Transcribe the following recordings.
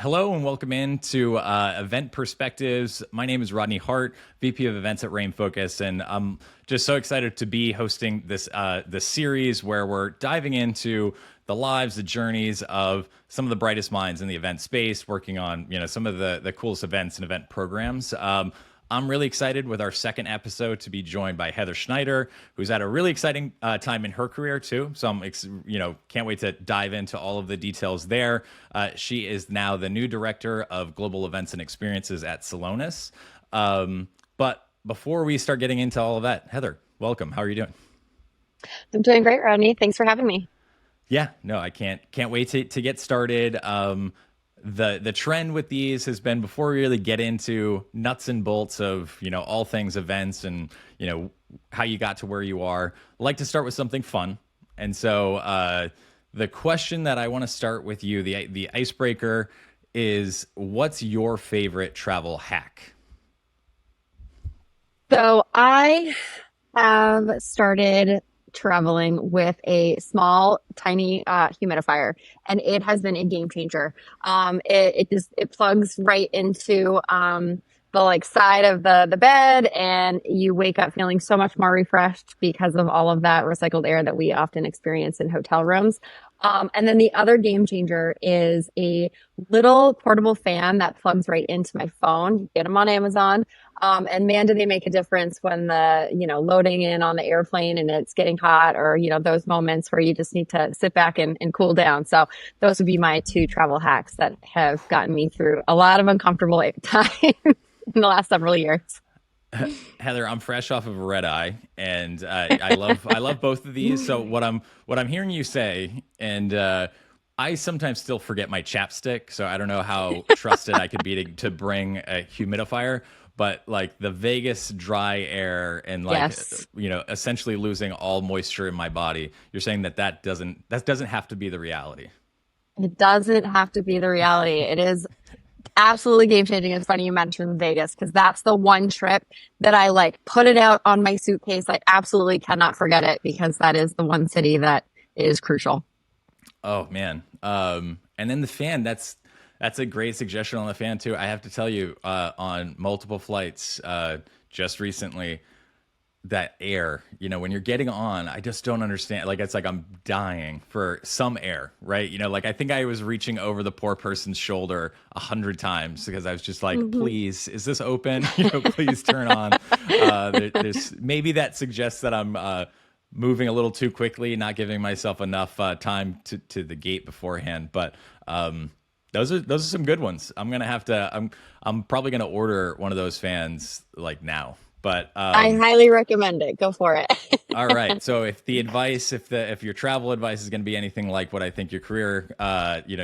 Hello and welcome into Event Perspectives. My name is Rodney Hart, VP of Events at Rain Focus, and I'm just so excited to be hosting this series where we're diving into the lives, the journeys of some of the brightest minds in the event space, working on some of the coolest events and event programs. I'm really excited with our second episode to be joined by Heather Schneider, who's at a really exciting time in her career too. So can't wait to dive into all of the details there. She is now the new director of global events and experiences at Celonis. But before we start getting into all of that, Heather, welcome. How are you doing? I'm doing great, Rodney. Thanks for having me. Yeah, no, I can't wait to get started. The trend with these has been, before we really get into nuts and bolts of all things events and how you got to where you are, I like to start with something fun. And so the question that I want to start with you, the icebreaker, is what's your favorite travel hack? So I have started traveling with a small, tiny humidifier, and it has been a game changer. It plugs right into the side of the bed, and you wake up feeling so much more refreshed because of all of that recycled air that we often experience in hotel rooms. And then the other game changer is a little portable fan that plugs right into my phone. You get them on Amazon. And man, do they make a difference when loading in on the airplane and it's getting hot, or, those moments where you just need to sit back and cool down. So those would be my two travel hacks that have gotten me through a lot of uncomfortable time in the last several years. Heather, I'm fresh off of a red eye, and I love both of these. So what I'm hearing you say, and I sometimes still forget my chapstick, so I don't know how trusted I could be to bring a humidifier. But like the Vegas dry air and Yes, essentially losing all moisture in my body, you're saying that doesn't have to be the reality. it doesn't have to be the reality. It is absolutely game changing. It's funny you mentioned Vegas because that's the one trip that I put it out on my suitcase. I absolutely cannot forget it because that is the one city that is crucial. Oh man. And then the fan, that's a great suggestion on the fan too. I have to tell you, on multiple flights, just recently, that air, when you're getting on, I just don't understand. It's like I'm dying for some air, right? I think I was reaching over the poor person's shoulder 100 times because I was just like, Mhm. please, is this open? Please turn on. There's maybe that suggests that I'm moving a little too quickly, not giving myself enough time to the gate beforehand. But those are some good ones. I'm probably gonna order one of those fans now. But I highly recommend it. Go for it. all right. So if your travel advice is going to be anything like what I think your career,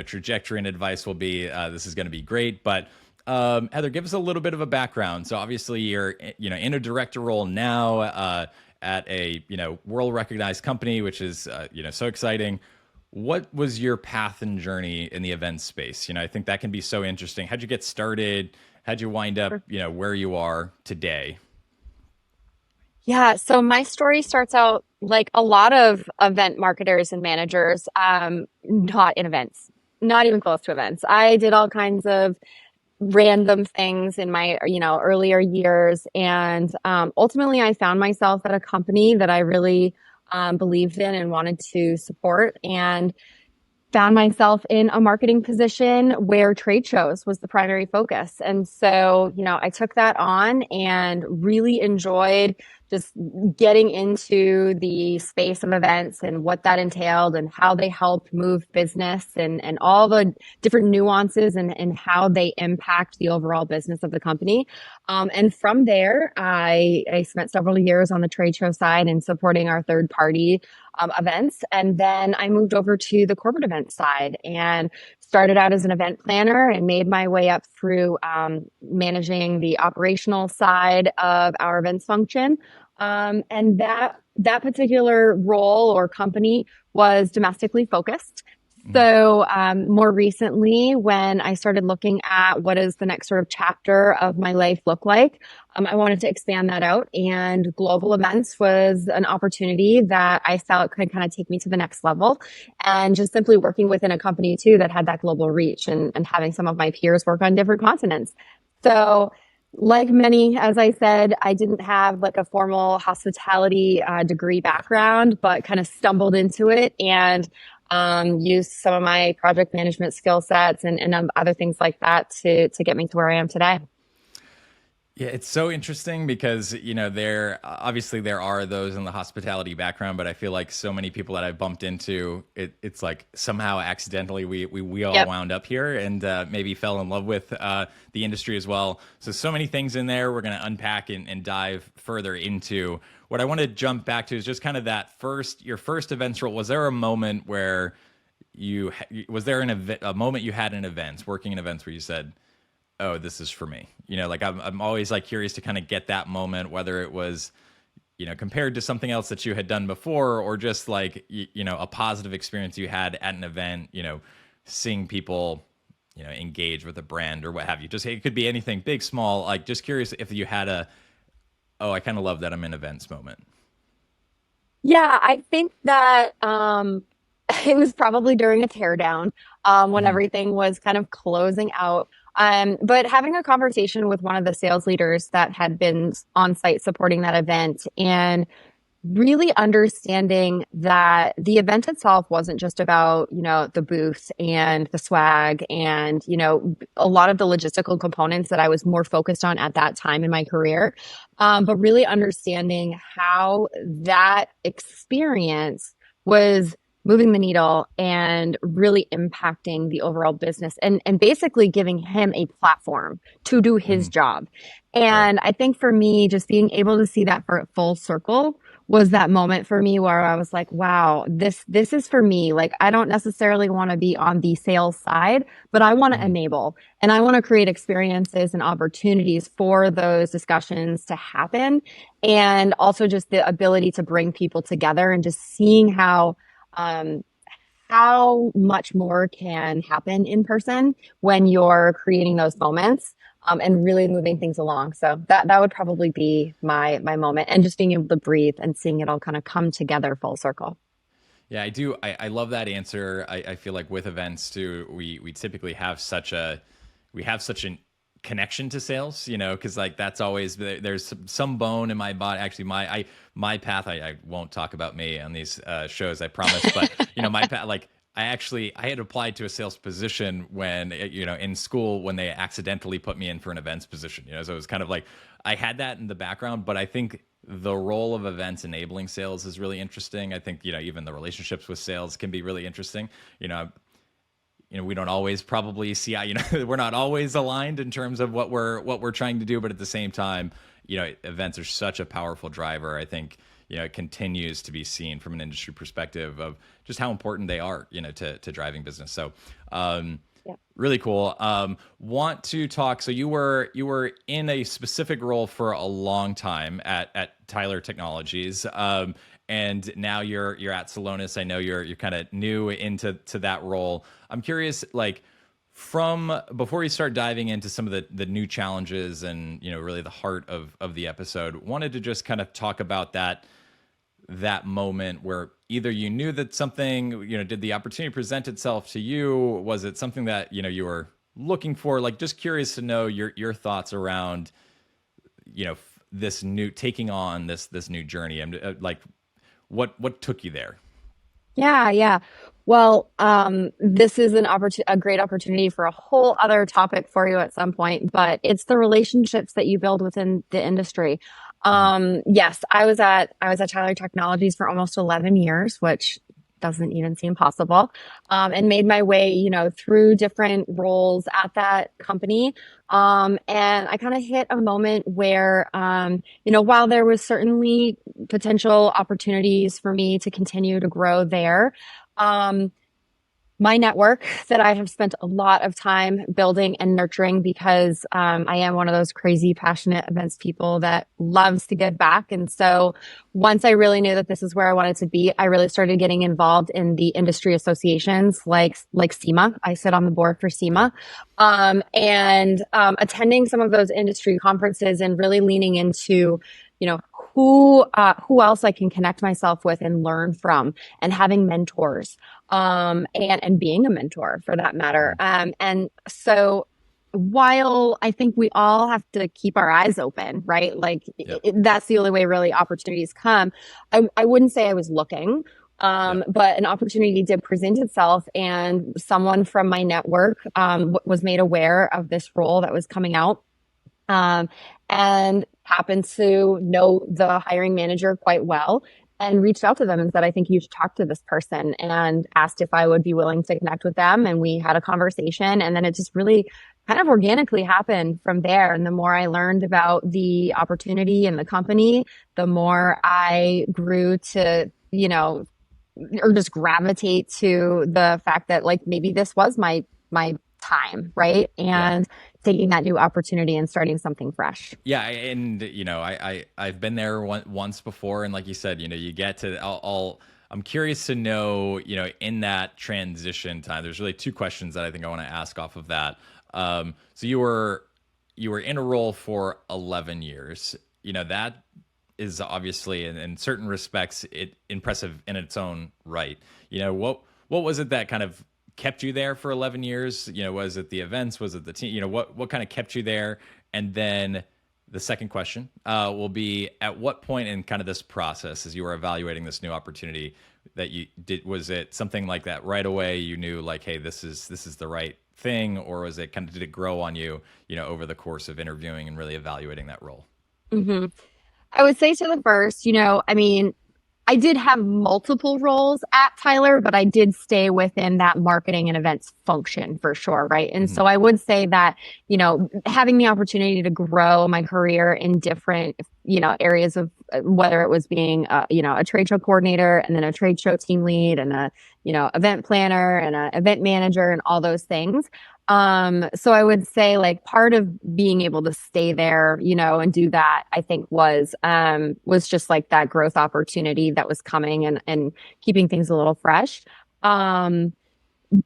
trajectory and advice will be, this is going to be great. But Heather, give us a little bit of a background. So obviously you're, in a director role now, at a, world recognized company, which is, so exciting. What was your path and journey in the event space? I think that can be so interesting. How'd you get started? How'd you wind up, where you are today? Yeah, so my story starts out like a lot of event marketers and managers, not in events, not even close to events. I did all kinds of random things in my, earlier years, and ultimately I found myself at a company that I really believed in and wanted to support, and found myself in a marketing position where trade shows was the primary focus. And so, I took that on and really enjoyed just getting into the space of events and what that entailed and how they helped move business and all the different nuances and how they impact the overall business of the company. And from there, I spent several years on the trade show side and supporting our third party events. And then I moved over to the corporate event side and started out as an event planner and made my way up through managing the operational side of our events function. And that particular role or company was domestically focused. Mhm. So, more recently, when I started looking at what does the next sort of chapter of my life look like, I wanted to expand that out, and global events was an opportunity that I felt could kind of take me to the next level. And just simply working within a company too that had that global reach, and having some of my peers work on different continents. So, like many, as I said, I didn't have like a formal hospitality degree Yeah. background, but kind of stumbled into it and used some of my project management skill sets and other things like that to get me to where I am today. Yeah, it's so interesting because, there obviously there are those in the hospitality background, but I feel like so many people that I've bumped into, it's like somehow accidentally we all Yep. wound up here and maybe fell in love with the industry as well. So many things in there we're going to unpack and dive further into. What I want to jump back to is just kind of your first events role. Was there a moment where was there a moment you had in events, working in events where you said, oh, this is for me. Like I'm always like curious to kind of get that moment, whether it was, compared to something else that you had done before, or just like, a positive experience you had at an event, seeing people, engage with a brand or what have you. Just, it could be anything big, small, like just curious if you had oh, I kind of love that I'm in events moment. Yeah, I think that it was probably during a teardown when Hmm. everything was kind of closing out. But having a conversation with one of the sales leaders that had been on site supporting that event, and really understanding that the event itself wasn't just about, the booth and the swag and, a lot of the logistical components that I was more focused on at that time in my career. But really understanding how that experience was moving the needle and really impacting the overall business, and basically giving him a platform to do his Hmm. job. Right. And I think for me, just being able to see that for full circle was that moment for me where I was like, wow, this is for me. Like, I don't necessarily want to be on the sales side, but I want to Hmm. enable and I want to create experiences and opportunities for those discussions to happen. And also just the ability to bring people together, and just seeing um, how much more can happen in person when you're creating those moments, and really moving things along. So that would probably be my moment, and just being able to breathe and seeing it all kind of come together full circle. Yeah, I do. I love that answer. I feel like with events too, we typically have we have such a connection to sales, because like that's always there's some bone in my body. Actually, my path. I won't talk about me on these shows, I promise. But my path, like I had applied to a sales position when in school when they accidentally put me in for an events position. So it was kind of like I had that in the background, but I think the role of events enabling sales is really interesting. I think even the relationships with sales can be really interesting. You know, we don't always probably see we're not always aligned in terms of what we're trying to do, but at the same time, events are such a powerful driver. I think it continues to be seen from an industry perspective of just how important they are, to driving business. So Yeah. really cool. Want to talk? So you were in a specific role for a long time at Tyler Technologies, and now you're at Celonis. I know you're kind of new into that role. I'm curious, like from before you start diving into some of the new challenges and really the heart of the episode. Wanted to just kind of talk about that moment where either you knew that something, did the opportunity present itself to you? Was it something that, you were looking for? Like, just curious to know your thoughts around, this new taking on this new journey, and like what took you there? Yeah, yeah. Well, this is a great opportunity for a whole other topic for you at some point, but it's the relationships that you build within the industry. Mhm. Yes, I was at Tyler Technologies for almost 11 years, which doesn't even seem possible. And made my way, through different roles at that company. And I kind of hit a moment where, while there was certainly potential opportunities for me to continue to grow there, um, my network that I have spent a lot of time building and nurturing because I am one of those crazy, passionate events people that loves to give back. And so once I really knew that this is where I wanted to be, I really started getting involved in the industry associations like SEMA. I sit on the board for SEMA, and attending some of those industry conferences and really leaning into, you know, who else I can connect myself with and learn from, and having mentors, and being a mentor for that matter. And so while I think we all have to keep our eyes open, right? Like Yep. that's the only way really opportunities come. I wouldn't say I was looking, Yep. but an opportunity did present itself, and someone from my network was made aware of this role that was coming out, um, and happened to know the hiring manager quite well, and reached out to them and said, I think you should talk to this person, and asked if I would be willing to connect with them. And we had a conversation, and then it just really kind of organically happened from there. And the more I learned about the opportunity and the company, the more I grew to, you know, or just gravitate to the fact that like maybe this was my time, right? Yeah. And taking that new opportunity and starting something fresh. Yeah, and I've been there once before, and like you said, you get to I'm curious to know, in that transition time. There's really two questions that I think I want to ask off of that. So you were in a role for 11 years. That is obviously in certain respects it impressive in its own right. What was it that kind of kept you there for 11 years? Was it the events? Was it the team? What kind of kept you there? And then the second question will be, at what point in kind of this process, as you were evaluating this new opportunity that you did, was it something like that right away? You knew like, hey, this is the right thing, or was it kind of, did it grow on you, over the course of interviewing and really evaluating that role? Hmm. I would say to the first, I mean, I did have multiple roles at Tyler, but I did stay within that marketing and events function for sure, right? And Hmm. so I would say that, having the opportunity to grow my career in different, areas of whether it was being, a trade show coordinator, and then a trade show team lead, and a, event planner, and a event manager, and all those things. So I would say like part of being able to stay there, and do that, I think was just like that growth opportunity that was coming, and keeping things a little fresh. Um,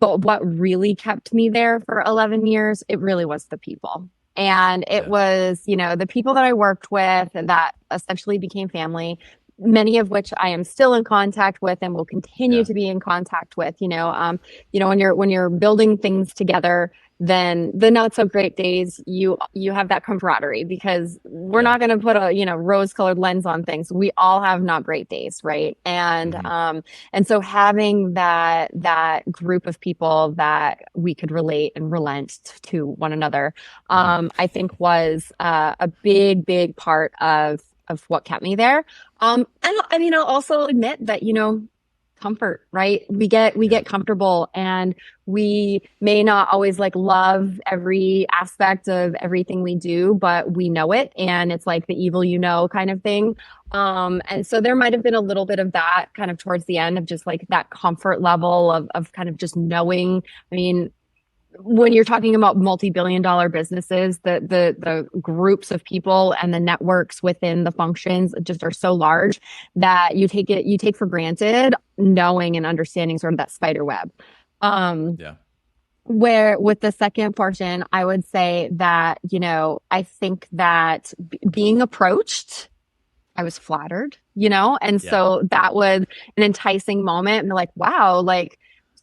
but what really kept me there for 11 years, it really was the people. And it Yeah. was, the people that I worked with and that essentially became family, many of which I am still in contact with and will continue Yeah. to be in contact with. When you're building things together, then the not so great days, you have that camaraderie, because we're Yeah. not going to put a rose colored lens on things. We all have not great days, right? And Hmm. and so having that group of people that we could relate and relent to one another, Hmm. I think was a big part of what kept me there. And I mean, I'll also admit that, comfort, right? We get Yeah. comfortable, and we may not always like love every aspect of everything we do, but we know it, and it's like the evil kind of thing. And so there might have been a little bit of that kind of towards the end, of just like that comfort level of kind of just knowing. I mean, when you're talking about multi-billion-dollar businesses, the groups of people and the networks within the functions just are so large that you take for granted knowing and understanding sort of that spider web. Um, Yeah. where with the second portion, I would say that, I think that being approached, I was flattered, and Yeah. so that was an enticing moment, and like, wow, like,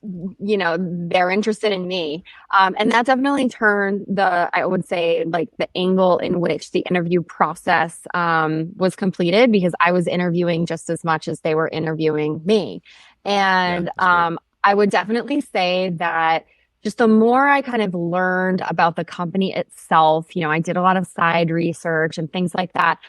they're interested in me. And that definitely turned I would say, like the angle in which the interview process was completed, because I was interviewing just as much as they were interviewing me. Yeah. And That's great. I would definitely say that just the more I kind of learned about the company itself, I did a lot of side research and things like that.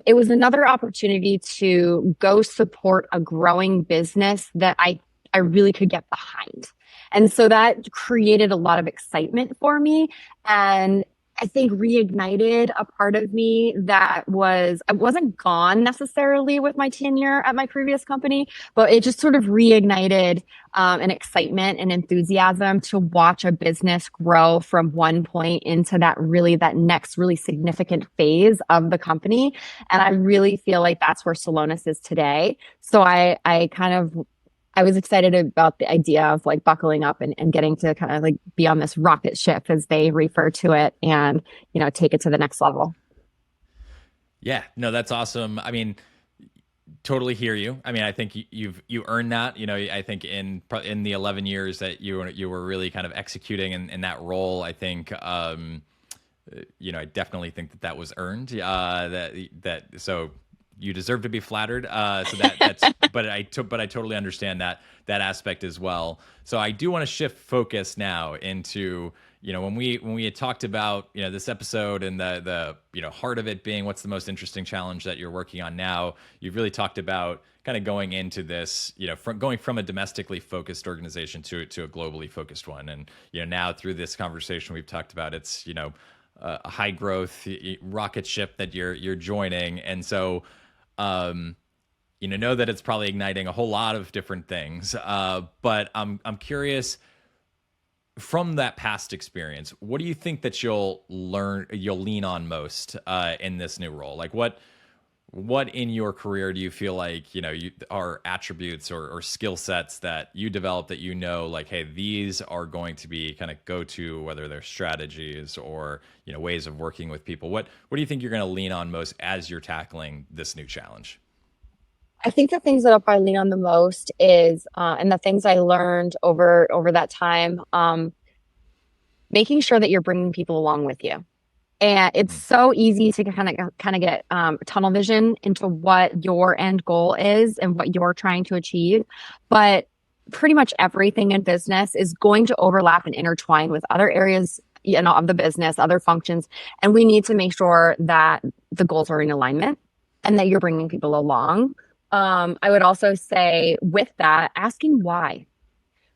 It was another opportunity to go support a growing business that I really could get behind. And so that created a lot of excitement for me. And I think reignited a part of me that I wasn't gone necessarily with my tenure at my previous company, but it just sort of reignited an excitement and enthusiasm to watch a business grow from one point into that next really significant phase of the company. And I really feel like that's where Celonis is today. So I was excited about the idea of like buckling up and getting to kind of like be on this rocket ship as they refer to it and, take it to the next level. Yeah, no, that's awesome. I mean, totally hear you. I mean, I think you earned that. I think in the 11 years that you were really kind of executing in that role, I think I definitely think that was earned. So you deserve to be flattered. So that's but I totally understand that aspect as well. So I do want to shift focus now into when we had talked about this episode and the heart of it being what's the most interesting challenge that you're working on now. You've really talked about kind of going into this, going from a domestically focused organization to a globally focused one. And now through this conversation we've talked about it's a high growth rocket ship that you're joining. And so know that it's probably igniting a whole lot of different things. But I'm curious, from that past experience, what do you think that you'll lean on most in this new role? Like what in your career do you feel like are attributes or skill sets that you develop that like, hey, these are going to be kind of go-to, whether they're strategies or ways of working with people? What do you think you're going to lean on most as you're tackling this new challenge? I think the things that I'll probably lean on the most is, and the things I learned over that time, making sure that you're bringing people along with you. And it's so easy to kind of get tunnel vision into what your end goal is and what you're trying to achieve. But pretty much everything in business is going to overlap and intertwine with other areas, of the business, other functions. And we need to make sure that the goals are in alignment and that you're bringing people along. I would also say with that, asking why.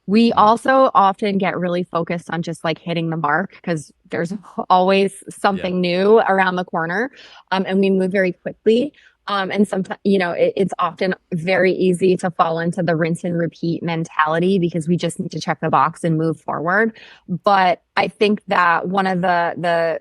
We also often get really focused on just like hitting the mark because there's always something new around the corner. And we move very quickly. And sometimes, it's often very easy to fall into the rinse and repeat mentality because we just need to check the box and move forward. But I think that one of the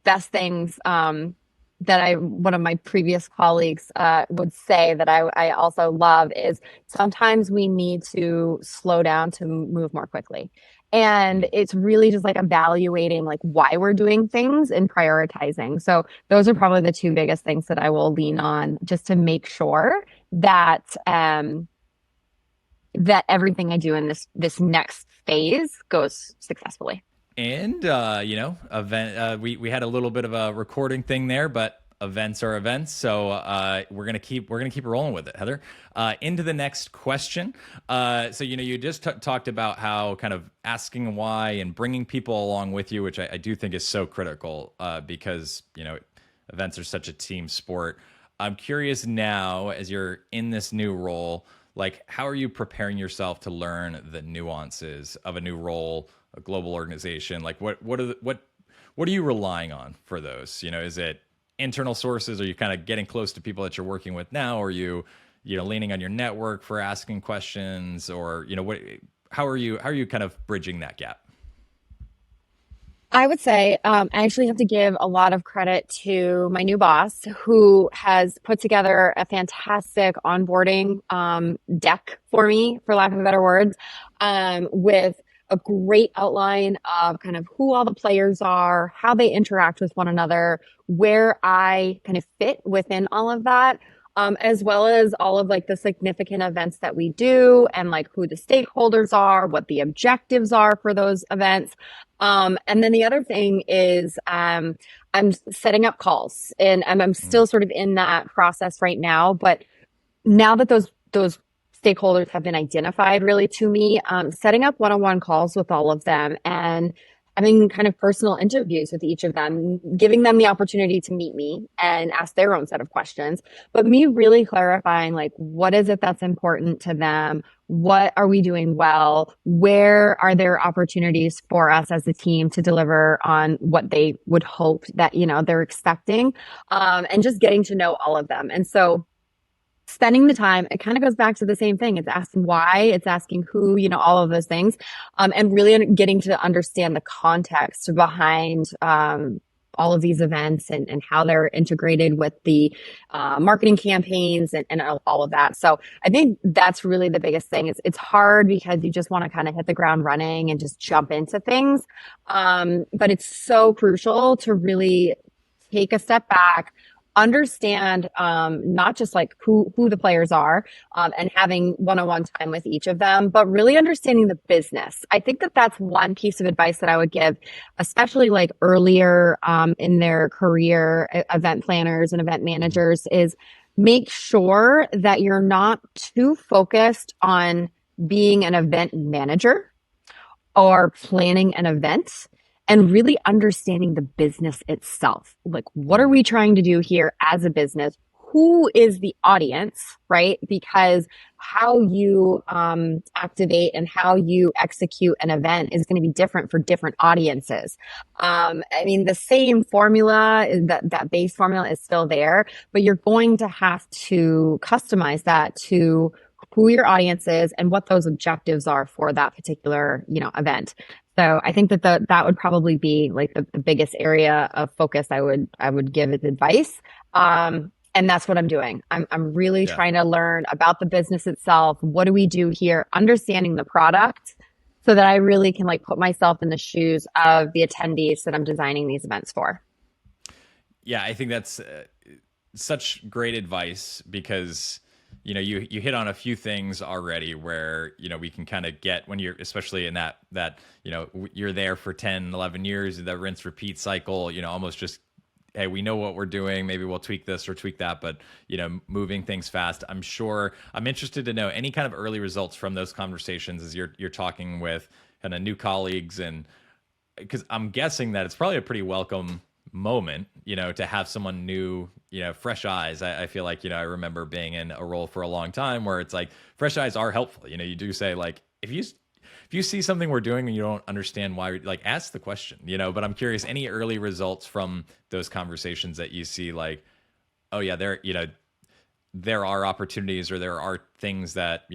best things, one of my previous colleagues would say that I also love is sometimes we need to slow down to move more quickly. And it's really just like evaluating like why we're doing things and prioritizing. So those are probably the two biggest things that I will lean on just to make sure that that everything I do in this next phase goes successfully. And event. We had a little bit of a recording thing there, but events are events. So we're gonna keep rolling with it, Heather. Into the next question. So you just talked about how kind of asking why and bringing people along with you, which I do think is so critical because events are such a team sport. I'm curious now, as you're in this new role, like how are you preparing yourself to learn the nuances of a new role, a global organization? Like what are you relying on for those? Is it internal sources? Are you kind of getting close to people that you're working with now? Or are you leaning on your network for asking questions? Or how are you kind of bridging that gap? I would say I actually have to give a lot of credit to my new boss who has put together a fantastic onboarding deck for me, for lack of a better words, with a great outline of kind of who all the players are, how they interact with one another, where I kind of fit within all of that, as well as all of like the significant events that we do and like who the stakeholders are, what the objectives are for those events. And then the other thing is, I'm setting up calls and I'm still sort of in that process right now, but now that those stakeholders have been identified really to me, setting up one-on-one calls with all of them and having kind of personal interviews with each of them, giving them the opportunity to meet me and ask their own set of questions, but me really clarifying like, what is it that's important to them? What are we doing well? Where are there opportunities for us as a team to deliver on what they would hope that, they're expecting? And just getting to know all of them. And so spending the time, it kind of goes back to the same thing. It's asking why, it's asking who, all of those things, and really getting to understand the context behind all of these events and how they're integrated with the marketing campaigns and all of that. So I think that's really the biggest thing. It's hard because you just want to kind of hit the ground running and just jump into things. But it's so crucial to really take a step back, understand not just like who the players are and having one-on-one time with each of them, but really understanding the business. I think that that's one piece of advice that I would give, especially like earlier in their career, event planners and event managers, is make sure that you're not too focused on being an event manager or planning an event, and really understanding the business itself. Like, what are we trying to do here as a business? Who is the audience, right? Because how you activate and how you execute an event is going to be different for different audiences. I mean, the same formula, that base formula is still there, but you're going to have to customize that to who your audience is and what those objectives are for that particular, event. So I think that that would probably be like the biggest area of focus I would give as advice. And that's what I'm doing. I'm really trying to learn about the business itself. What do we do here? Understanding the product so that I really can like put myself in the shoes of the attendees that I'm designing these events for. Yeah, I think that's such great advice because you hit on a few things already where we can kind of get when you're especially in that you're there for 10, 11 years, the rinse repeat cycle, almost just, hey, we know what we're doing, maybe we'll tweak this or tweak that, but moving things fast. I'm interested to know any kind of early results from those conversations as you're talking with kind of new colleagues, and because I'm guessing that it's probably a pretty welcome moment, to have someone new, fresh eyes. I feel like, I remember being in a role for a long time where it's like fresh eyes are helpful. You do say like, if you see something we're doing and you don't understand why, like ask the question, but I'm curious, any early results from those conversations that you see like, oh yeah, there are opportunities or there are things that,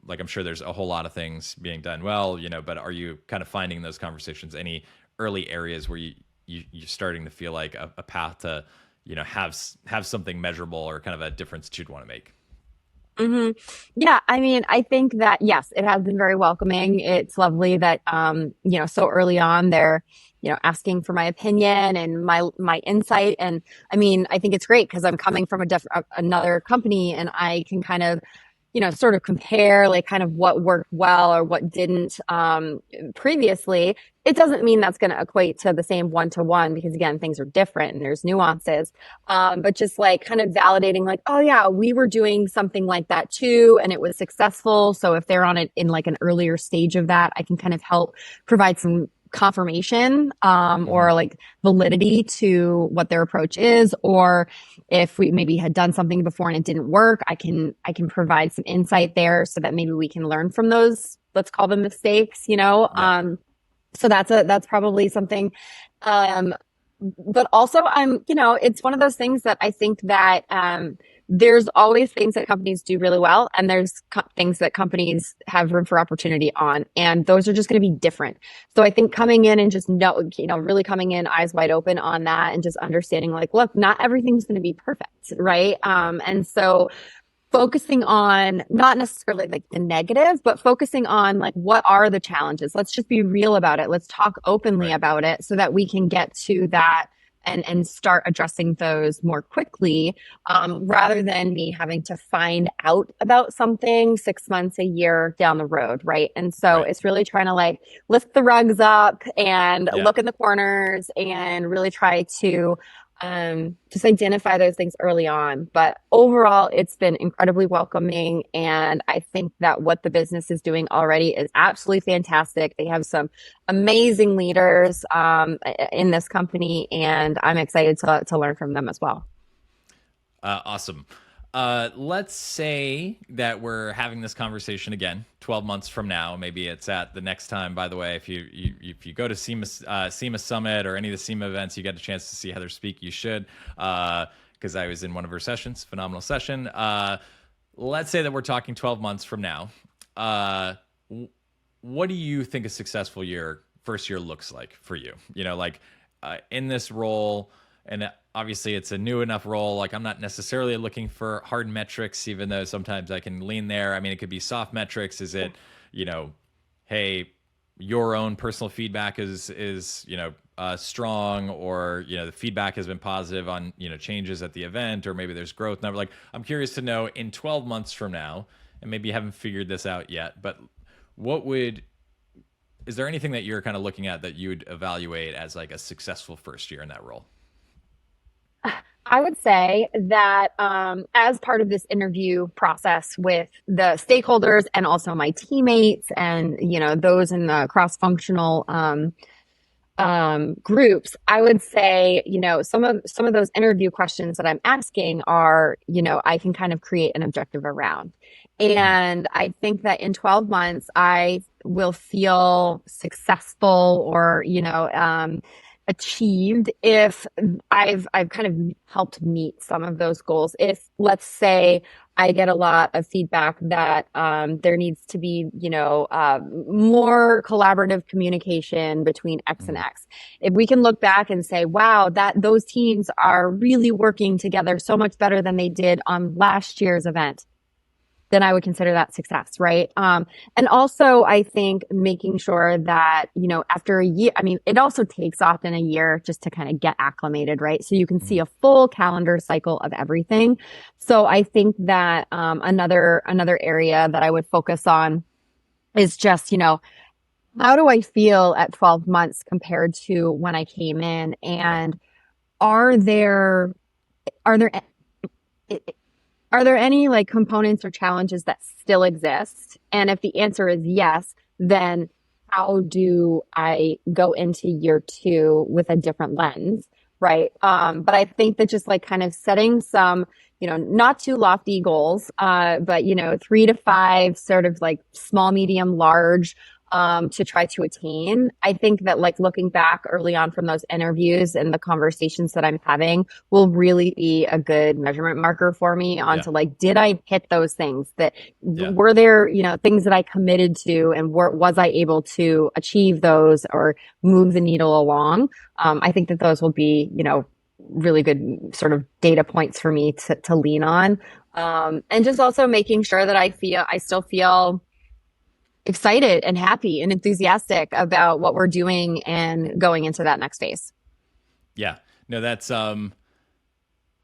like I'm sure there's a whole lot of things being done well, but are you kind of finding those conversations, any early areas where you're starting to feel like a path to, have something measurable or kind of a difference that you'd want to make? hmm Yeah, I mean, I think that yes, it has been very welcoming. It's lovely that so early on they're, asking for my opinion and my insight. And I mean, I think it's great because I'm coming from another company and I can kind of sort of compare like kind of what worked well or what didn't previously. It doesn't mean that's going to equate to the same one-to-one because again, things are different and there's nuances. But just like kind of validating like, oh yeah, we were doing something like that too, and it was successful. So if they're on it in like an earlier stage of that, I can kind of help provide some confirmation or like validity to what their approach is, or if we maybe had done something before and it didn't work, I can provide some insight there so that maybe we can learn from those, let's call them mistakes, Yeah. so that's probably something. But also it's one of those things that I think that there's always things that companies do really well, and there's things that companies have room for opportunity on, and those are just going to be different. So I think coming in and just really coming in eyes wide open on that, and just understanding like, look, not everything's going to be perfect, right? And so focusing on not necessarily like the negative, but focusing on like, what are the challenges? Let's just be real about it. Let's talk openly Right. about it so that we can get to that and start addressing those more quickly, rather than me having to find out about something 6 months, a year down the road. Right. And so Right. it's really trying to like lift the rugs up and Yeah. look in the corners and really try to Just identify those things early on. But overall, it's been incredibly welcoming. And I think that what the business is doing already is absolutely fantastic. They have some amazing leaders in this company, and I'm excited to learn from them as well. Awesome. Let's say that we're having this conversation again 12 months from now. Maybe it's at the next time. By the way, if you go to SEMA Summit or any of the SEMA events, you get a chance to see Heather speak. You should, because I was in one of her sessions. Phenomenal session. Let's say that we're talking 12 months from now. What do you think a successful first year looks like for you? Like in this role, and obviously it's a new enough role. Like I'm not necessarily looking for hard metrics, even though sometimes I can lean there. I mean, it could be soft metrics. Is it, hey, your own personal feedback is strong, or the feedback has been positive on changes at the event, or maybe there's growth number. Like I'm curious to know in 12 months from now, and maybe you haven't figured this out yet, but is there anything that you're kind of looking at that you would evaluate as like a successful first year in that role? I would say that as part of this interview process with the stakeholders and also my teammates and those in the cross-functional groups, I would say some of those interview questions that I'm asking are I can kind of create an objective around, and I think that in 12 months I will feel successful or achieved if I've kind of helped meet some of those goals. If, let's say, I get a lot of feedback that there needs to be, more collaborative communication between X and X. If we can look back and say, wow, that those teams are really working together so much better than they did on last year's event, then I would consider that success, right? And also, I think making sure that, after a year, I mean, it also takes often a year just to kind of get acclimated, right? So you can see a full calendar cycle of everything. So I think that another area that I would focus on is just, how do I feel at 12 months compared to when I came in? And are there are there are there any like components or challenges that still exist? And if the answer is yes, then how do I go into year two with a different lens? Right. But I think that just like kind of setting some, not too lofty goals, but, 3 to 5 sort of like small, medium, large, to try to attain. I think that like looking back early on from those interviews and the conversations that I'm having will really be a good measurement marker for me onto like, did I hit those things that were there, things that I committed to, and was I able to achieve those or move the needle along? I think that those will be, really good sort of data points for me to lean on. And just also making sure that I still feel excited and happy and enthusiastic about what we're doing and going into that next phase. Yeah, no, that's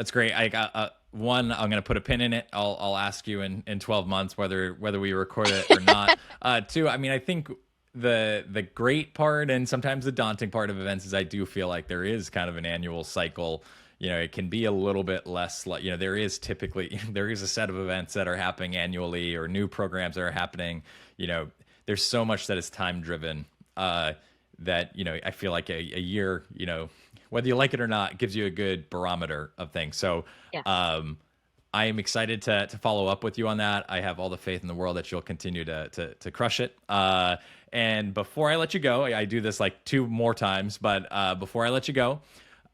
great. I got one. I'm going to put a pin in it. I'll ask you in 12 months whether we record it or not. Two, I mean, I think the great part and sometimes the daunting part of events is I do feel like there is kind of an annual cycle. It can be a little bit less like, there is a set of events that are happening annually or new programs that are happening. There's so much that is time driven that, I feel like a year, whether you like it or not, gives you a good barometer of things. So, Yes. I am excited to follow up with you on that. I have all the faith in the world that you'll continue to crush it. And before I let you go, I do this like 2 more times, but before I let you go,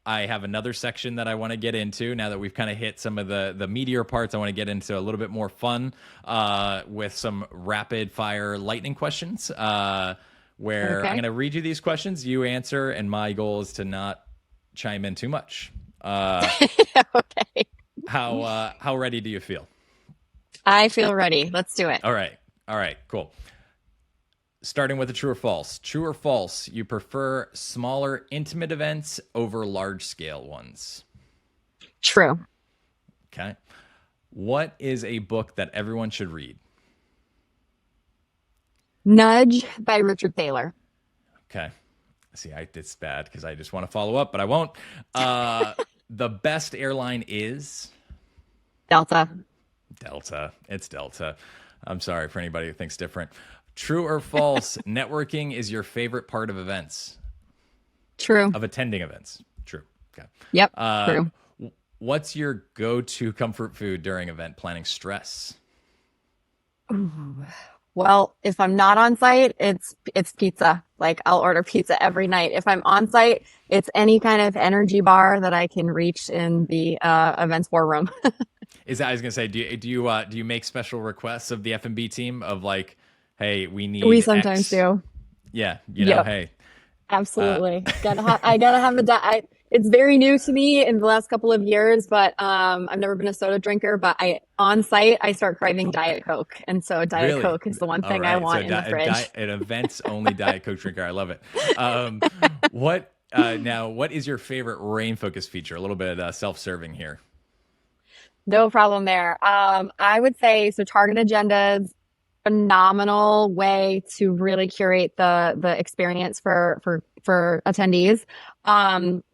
I have another section that I want to get into. Now that we've kind of hit some of the meatier parts, I want to get into a little bit more fun with some rapid fire lightning questions where I'm going to read you these questions, you answer, and my goal is to not chime in too much. Okay. How ready do you feel? I feel ready. Let's do it. All right, cool. Starting with a true or false. True or false, you prefer smaller, intimate events over large-scale ones? True. Okay. What is a book that everyone should read? Nudge by Richard Thaler. Okay. See, it's bad because I just want to follow up, but I won't. The best airline is Delta. Delta. It's Delta. I'm sorry for anybody who thinks different. True or false? Networking is your favorite part of events, True. of attending events. True. Okay. Yep. Uh, True. what's your go-to comfort food during event planning stress? Well, if I'm not on site, it's pizza. Like I'll order pizza every night. If I'm on site, it's any kind of energy bar that I can reach in the events war room. Is that I was gonna say, do you make special requests of the F&B team of like, hey, we We need sometimes X? do. Yeah, Yep. hey, uh, Absolutely. I gotta have it's very new to me in the last couple of years, but I've never been a soda drinker, but on site I start craving Diet Coke. And so Diet really? Coke is the one All thing I right, so want in the fridge. an events only Diet Coke drinker. I love it. Um, what now? What is your favorite rain focus feature? A little bit self-serving here. No problem there. I would say so target agendas, phenomenal way to really curate the experience for attendees.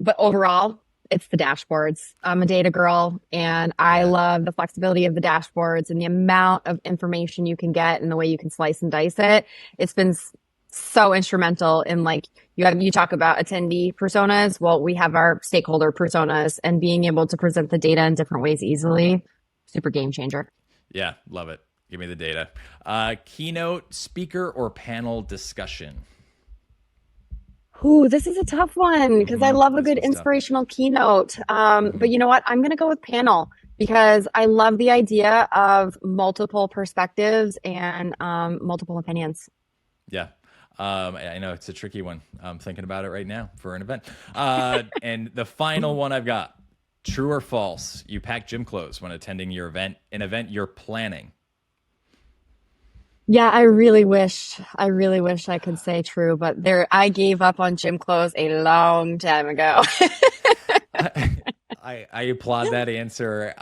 But overall, it's the dashboards. I'm a data girl and I Yeah. love the flexibility of the dashboards and the amount of information you can get and the way you can slice and dice it. It's been so instrumental in like you talk about attendee personas. Well, we have our stakeholder personas and being able to present the data in different ways easily. Super game changer. Yeah, love it. Give me the data. Keynote speaker or panel discussion? Ooh, this is a tough one because I love a This good one's tough. inspirational keynote. Hmm. But you know what? I'm going to go with panel because I love the idea of multiple perspectives and multiple opinions. Yeah. I know it's a tricky one. I'm thinking about it right now for an event. And the final one I've got, true or false? You pack gym clothes when attending an event you're planning. Yeah, I really wish I could say true, but I gave up on gym clothes a long time ago. I applaud that answer.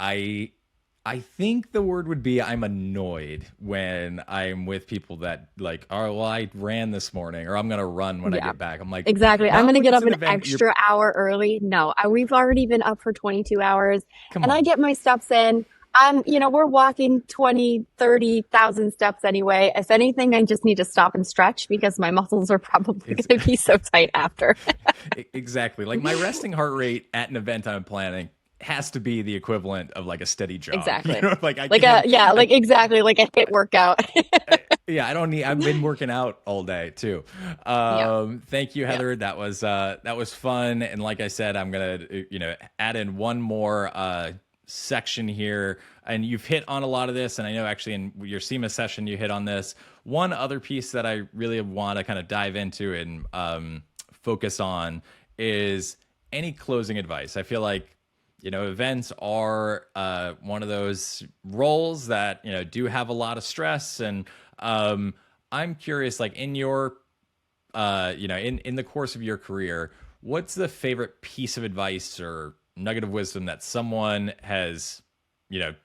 I think the word would be I'm annoyed when I'm with people that like, oh, well, I ran this morning or I'm gonna run when I Yeah, get back. I'm like, exactly. I'm not going to when get it's up an an event. You're extra hour early. No, we've already been up for 22 hours come and I on. get my steps in. We're walking 20, 30,000 steps anyway. If anything, I just need to stop and stretch because my muscles are probably Ex- going to be so tight after. exactly. Like my resting heart rate at an event I'm planning has to be the equivalent of like a steady jog. Exactly. Like I Like can't. like exactly like a hit workout. Yeah, I don't need. I've been working out all day too. Yeah. Thank you, Yeah. Heather. That was fun. And like I said, I'm gonna add in one more section here. And you've hit on a lot of this, and I know actually in your SEMA session you hit on this. One other piece that I really want to kind of dive into and focus on is any closing advice. I feel like events are one of those roles that do have a lot of stress, and I'm curious, like in your in the course of your career, what's the favorite piece of advice or nugget of wisdom that someone has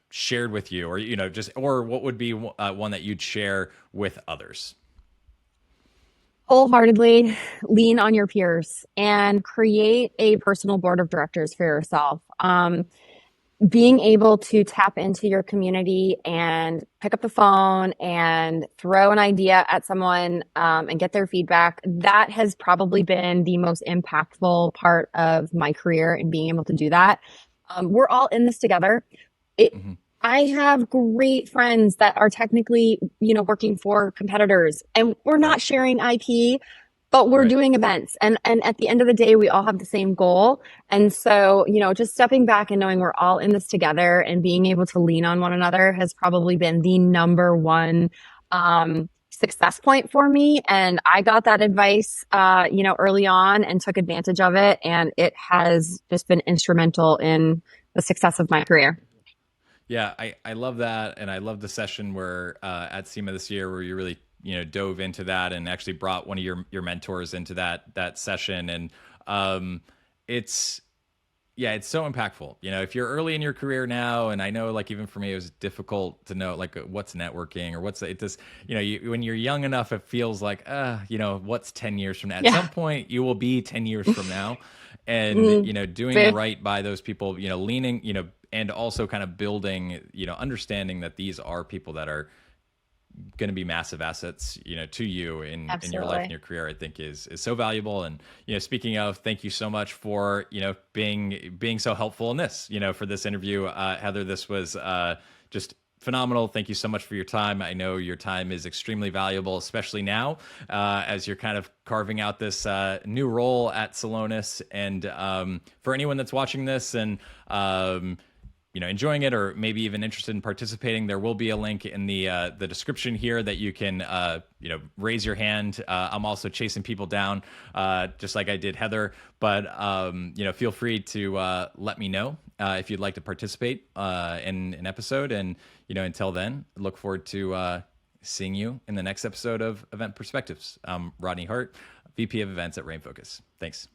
shared with you, or just or what would be one that you'd share with others? Wholeheartedly lean on your peers and create a personal board of directors for yourself. Being able to tap into your community and pick up the phone and throw an idea at someone and get their feedback, that has probably been the most impactful part of my career in being able to do that. We're all in this together. It, Hmm. I have great friends that are technically, working for competitors and we're Right, not sharing IP, but we're right. doing events. And at the end of the day, we all have the same goal. And so, just stepping back and knowing we're all in this together and being able to lean on one another has probably been the number one, success point for me. And I got that advice, early on and took advantage of it. And it has just been instrumental in the success of my career. Yeah, I love that, and I love the session where at SEMA this year where you really dove into that and actually brought one of your mentors into that session, and um, it's yeah, it's so impactful. You know, if you're early in your career now, and I know, like, even for me, it was difficult to know, like, what's networking or what's it does. You know, when you're young enough, it feels like, you know, what's 10 years from now? At Yeah. some point, you will be 10 years from now, and Mm, you know, doing very, right by those people. You know, leaning. You know, and also kind of building. You know, understanding that these are people that are going to be massive assets, you know, to you in your life and absolutely. your career, I think is so valuable. And, you know, speaking of, thank you so much for, you know, being so helpful in this, you know, for this interview. Heather, this was just phenomenal. Thank you so much for your time. I know your time is extremely valuable, especially now, as you're kind of carving out this new role at Celonis. And for anyone that's watching this and you know, enjoying it, or maybe even interested in participating, there will be a link in the description here that you can you know, raise your hand. I'm also chasing people down, just like I did Heather. But you know, feel free to let me know if you'd like to participate in an episode. And you know, until then, look forward to seeing you in the next episode of Event Perspectives. I'm Rodney Hart, VP of Events at Rain Focus. Thanks.